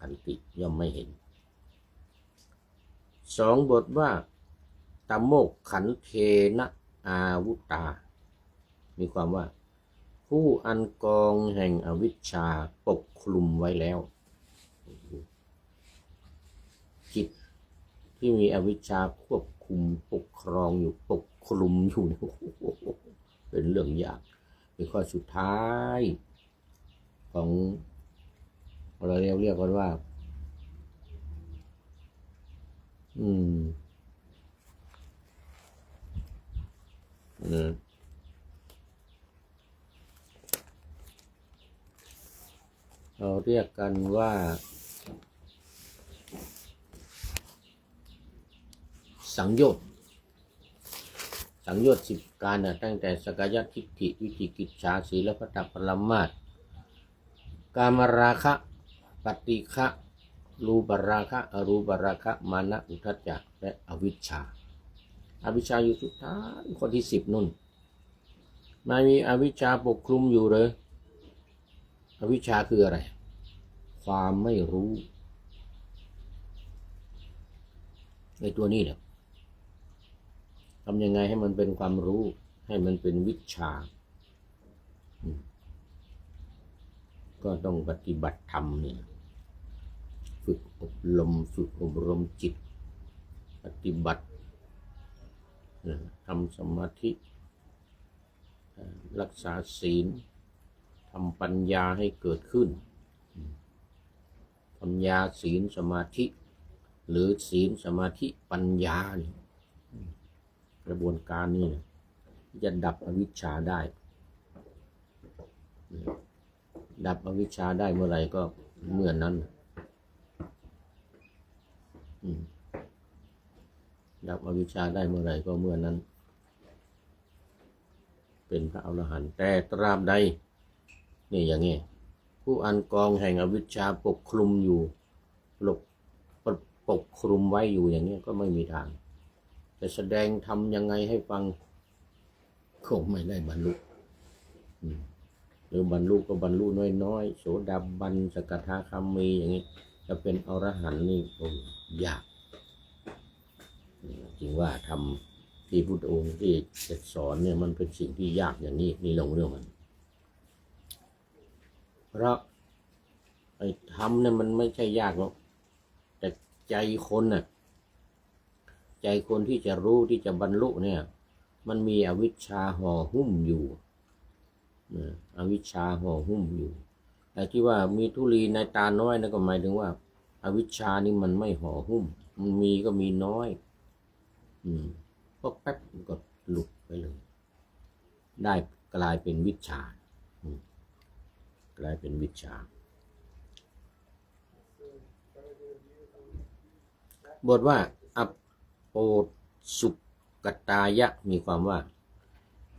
Speaker 1: ขันติย่อมไม่เห็นสองบทว่าตโมกขันเทนะอาวุตามีความว่าผู้อันกองแห่งอวิชชาปกคลุมไว้แล้วจิตที่มีอวิชชาควบคุมปกครองอยู่ปกคลุมอยู่เป็นเรื่องยากเป็นข้อสุดท้ายของเราเรียกกันว่าเราเรียกกันว่าสังโยชน์10 การตั้งแต่สกายทิฏฐิวิจิกิจฉาศีลพัตตปรมาสกามราคะปฏิฆะรูปราคะอรูปราคะมานะอุทธัจจะและอวิชชาอยู่สุดท้ายข้อที่10นู่นไม่มีอวิชชาปกคลุมอยู่เลยอวิชชาคืออะไรความไม่รู้ในตัวนี้เนี่ยทำยังไงให้มันเป็นความรู้ให้มันเป็นวิชาก็ต้องปฏิบัติธรรมเนี่ยฝึกอบรมจิตปฏิบัติทำสมาธิรักษาศีลทำปัญญาให้เกิดขึ้นปัญญาศีลสมาธิหรือศีลสมาธิปัญญากระบวนการนี้จะดับอวิชชาได้ดับอวิชชาได้เมื่อไหร่ก็เมื่อนั้นดับอวิชชาได้เมื่อไหร่ก็เมื่อนั้นเป็นพระอรหันต์แต่ตราบใดนี่อย่างนี้ผู้อันกองแห่งอวิชชาปกคลุมอยู่ปกคลุมไว้อยู่อย่างนี้ก็ไม่มีทางจะแสดงทำยังไงให้ฟังคงไม่ได้บรรลุ หรือบรรลุก็บรรลุน้อยๆโสดาบันสกทาคามีอย่างนี้จะเป็นอรหันต์นี่โอ้ยากจริงว่าทำที่พุทธองค์ที่จะสอนเนี่ยมันเป็นสิ่งที่ยากอย่างนี้นี่ลงเรื่องมันเพราะไอ้ทำเนี่ยมันไม่ใช่ยากหรอกแต่ใจคนน่ะใจคนที่จะรู้ที่จะบรรลุเนี่ยมันมีอวิชชาห่อหุ้มอยู่อวิชชาห่อหุ้มอยู่แต่ที่ว่ามีธุลีในตาน้อยนั่นก็หมายถึงว่าอวิชชานี่มันไม่ห่อหุ้มมันมีก็มีน้อยก็แป๊บก็หลุดไปเลยได้กลายเป็นวิชชากลายเป็นวิชชาบทว่าอัปโปสุกตายะมีความว่า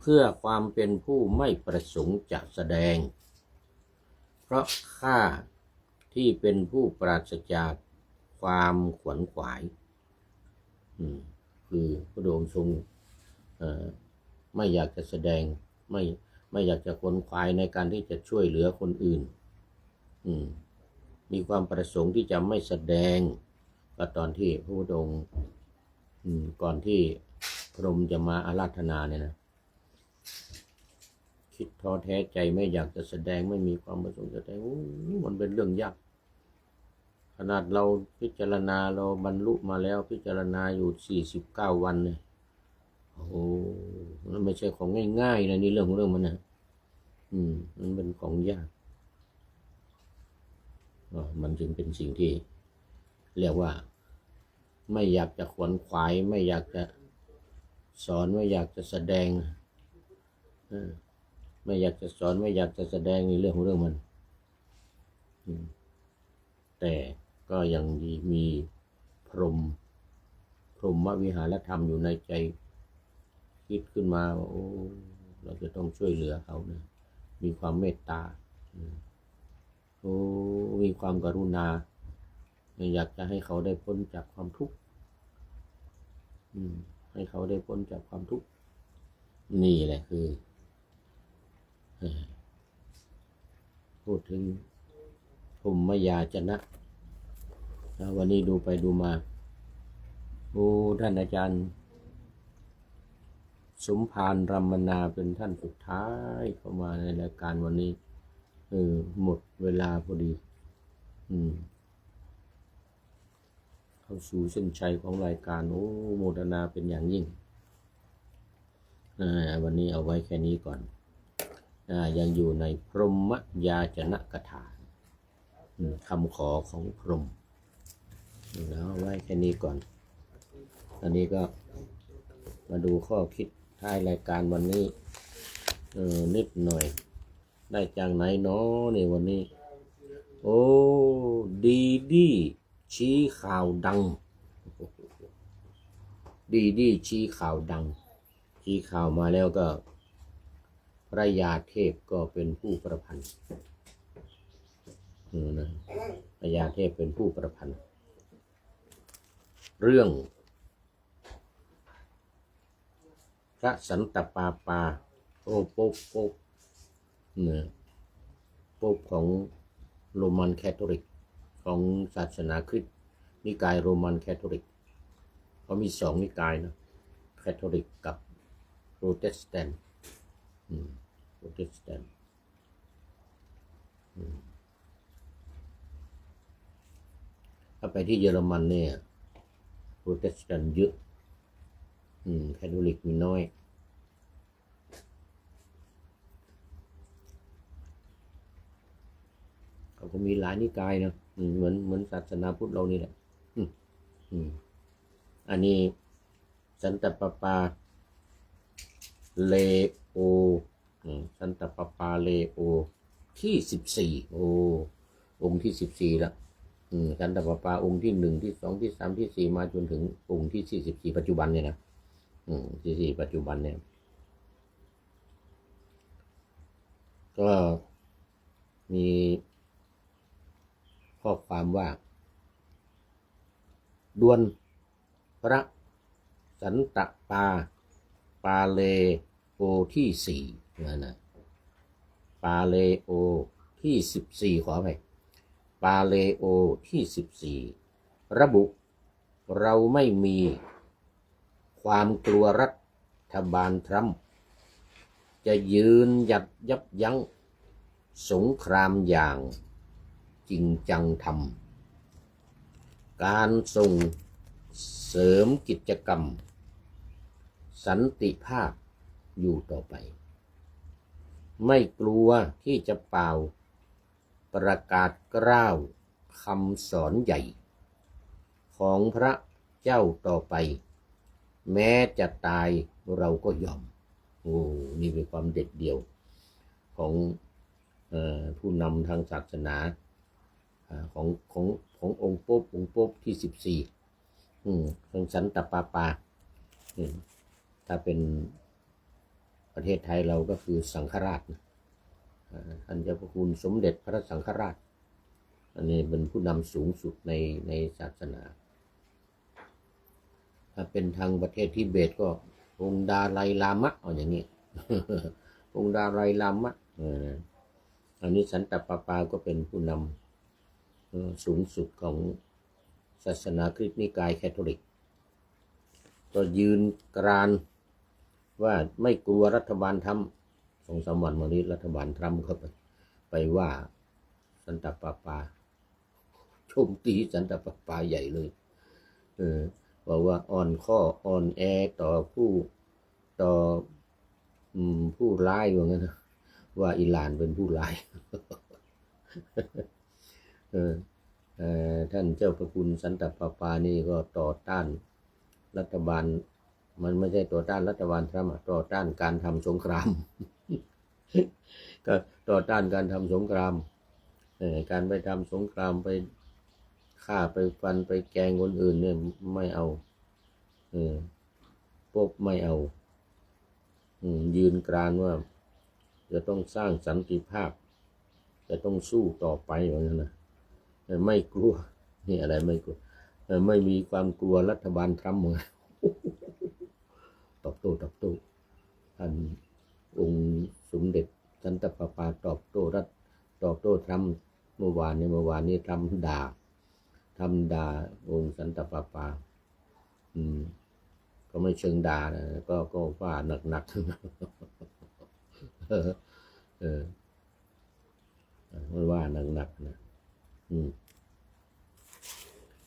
Speaker 1: เพื่อความเป็นผู้ไม่ประสงค์จะแสดงเพราะข้าที่เป็นผู้ปราศจากความขวนขวายคือพระองค์ทรงไม่อยากจะแสดงไม่อยากจะขวนขวายในการที่จะช่วยเหลือคนอื่นมีความประสงค์ที่จะไม่แสดงก็ตอนที่พระองค์ก่อนที่พระองค์จะมาอาราธนาเนี่ยนะคิดท้อแท้ใจไม่อยากจะแสดงไม่มีความประสงค์จะแสดงมันเป็นเรื่องยากขนาดเราพิจารณาเราบรรลุมาแล้วพิจารณาอยู่49วันเนี่ยโอ้มันไม่ใช่ของง่ายๆนะนี่เรื่องของเรื่องมันนะมันเป็นของยากมันจึงเป็นสิ่งที่เรียกว่าไม่อยากจะขวนขวายไม่อยากจะสอนไม่อยากจะแสดงไม่อยากจะสอนไม่อยากจะแสดงในเรื่องของเรื่องมันแต่ก็ยังมีพรหมวิหารธรรมอยู่ในใจคิดขึ้นมาว่าโอ้เราจะต้องช่วยเหลือเขานะมีความเมตตาโอ้มีความกรุณาอยากจะให้เขาได้พ้นจากความทุกข์ให้เขาได้พ้นจากความทุกข์นี่แหละคือพูดถึงพรหมยาจนะวันนี้ดูไปดูมาโอ้ท่านอาจารย์สมภารรัมมนาเป็นท่านสุดท้ายเข้ามาในรายการวันนี้หมดเวลาพอดีเข้าสู่เส้นชัยของรายการโอ้โมทนาเป็นอย่างยิ่งวันนี้เอาไว้แค่นี้ก่อนยังอยู่ในพรหมยาจนะกถาคำขอของพรหมแล้วเอาไว้แค่นี้ก่อนอันนี้ก็มาดูข้อคิดท้ายรายการวันนี้นิดหน่อยได้จากไหนเนาะนี่วันนี้โอ้ดีชี้ข่าวดังดีชี้ข่าวดังชี้ข่าวมาแล้วก็พระยาเทพก็เป็นผู้ประพันธ์นะพระยาเทพเป็นผู้ประพันธ์เรื่องพระสันตะปาปาโป๊บเนี่ยโป๊บของโรมันคาทอลิกของศาสนาคริสต์นิกายโรมันคาทอลิกเขามี2นิกายนะคาทอลิกกับโปรเตสแตนต์ถ้าไปที่เยอรมันเนี่ยโปรเตสแตนต์เยอะคาทอลิกมีน้อยเขาก็มีหลายนิกายนะเหมือนศาสนาพุทธเรานี่แหละอันนี้สันตะปาปาเลโอสันตะปาปาเลโอที่14องค์ที่14แล้วสันตะปาปาองค์ที่1ที่2ที่3ที่4มาจนถึงองค์ที่44ปัจจุบันเนี่ยนะที่4ปัจจุบันเนี่ยก็มีข้อความว่าดวนพระสันตะปาเลโอที่4นะ ปาเลโอที่14ขออภัยปาเลโอที่14ระบุเราไม่มีความกลัวรัฐบาลทรัมป์จะยืนหยัดยับยั้งสงครามอย่างจริงจังทำการส่งเสริมกิจกรรมสันติภาพอยู่ต่อไปไม่กลัวที่จะเป่าประกาศกล้าวคำสอนใหญ่ของพระเจ้าต่อไปแม้จะตายเราก็ยอมโอ้นี่เป็นความเด็ดเดี่ยวของผู้นำทางศาสนาขององค์ป๊บที่14ทางสันตะปาปาถ้าเป็นประเทศไทยเราก็คือสังฆราชท่านเจ้าพระคุณสมเด็จพระสังฆราชอันนี้เป็นผู้นำสูงสุดในศาสนาถ้าเป็นทางประเทศทิเบตก็องค์ดาไลลามะอย่างนี้ องค์ดาไลลามะอันนี้สันตะปาปาก็เป็นผู้นำสูงสุดของศาสนาคริสต์นิกายแคทอลิกก็ยืนกรานว่าไม่กลัวรัฐบาลทรัมป์2-3 วันมานี้รัฐบาลทรัมป์เข้าไปว่าสันตะปาปาโจมตีสันตะปาปาใหญ่เลยบอกว่าอ่อนข้ออ่อนแอต่อผู้ร้ายว่างั้นนะว่าอิหร่านเป็นผู้ร้ายท่านเจ้าพระคุณสันตะปาปานี่ก็ต่อต้านรัฐบาลมันไม่ใช่ต่อต้านรัฐบาลทรัมป์ต่อต้านการทำสงครามก็ต่อต้านการทำสงครามการไปทำสงครามไปฆ่าไปฟันไปแกล้งคนอื่นเนี่ยไม่เอาป๊บไม่เอายืนกรานว่าจะต้องสร้างสันติภาพจะต้องสู้ต่อไปอย่างนั้นนะไม่กลัวนี่อะไรไม่กลัวไม่มีความกลัวรัฐบาลทรัมป์เลยตอบโต้ท่านองค์สมเด็จสันตะปาปาตอบโต้ทรัมป์เมื่อวานนี้ทำด่าองค์สันตะปาปาก็ไม่เชิงด่านะก็ว่าหนักไม่ว่าหนักนะ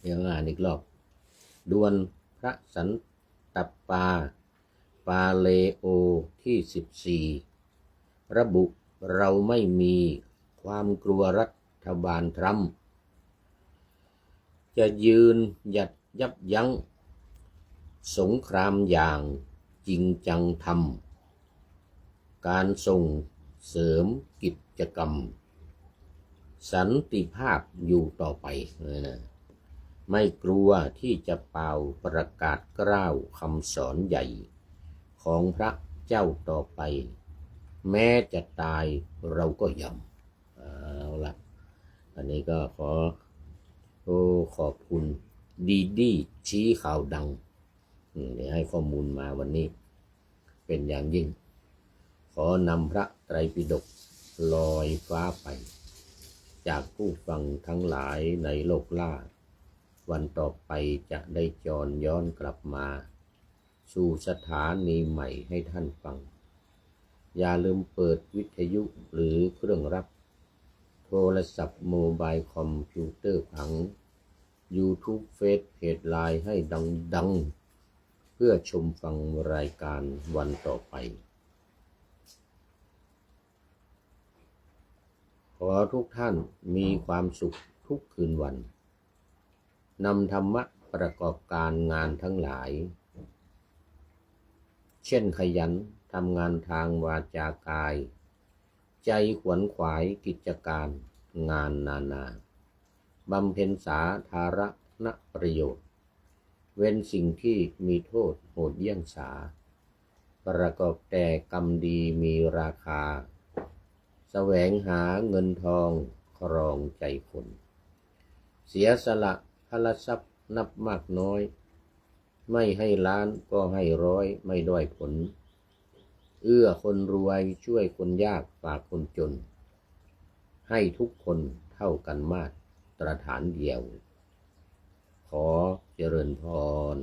Speaker 1: ยังอ่านอีกรอบดวลพระสันตะปาเลโอที่14ระบุเราไม่มีความกลัวรัฐบาลทรัมป์จะยืนหยัดยับยั้งสงครามอย่างจริงจังทำการส่งเสริมกิจกรรมสันติภาพอยู่ต่อไปไม่กลัวที่จะเป่าประกาศกล้าวคำสอนใหญ่ของพระเจ้าต่อไปแม้จะตายเราก็ยอมเอาละอันนี้ก็ขอบคุณดีชี้ข่าวดังที่ให้ข้อมูลมาวันนี้เป็นอย่างยิ่งขอนำพระไตรปิฎกลอยฟ้าไปจากผู้ฟังทั้งหลายในโลกล่าวันต่อไปจะได้จรย้อนกลับมาสู่สถานีใหม่ให้ท่านฟังอย่าลืมเปิดวิทยุหรือเครื่องรับโทรศัพท์โมบายคอมพิวเตอร์ผัง YouTube เฟซเพจไลน์ให้ดังเพื่อชมฟังรายการวันต่อไปขอทุกท่านมีความสุขทุกคืนวันนำธรรมะประกอบการงานทั้งหลายเช่นขยันทำงานทางวาจากายใจขวนขวายกิจการงานนานาบำเพ็ญสาธารณประโยชน์เว้นสิ่งที่มีโทษโหดเยี่ยงสาประกอบแต่กรรมดีมีราคาแสวงหาเงินทองครองใจคนเสียสละพละทรัพย์นับมากน้อยไม่ให้ล้านก็ให้ร้อยไม่ด้อยผล เอื้อคนรวยช่วยคนยากฝากคนจนให้ทุกคนเท่ากันมาตรฐานเดียวขอเจริญพร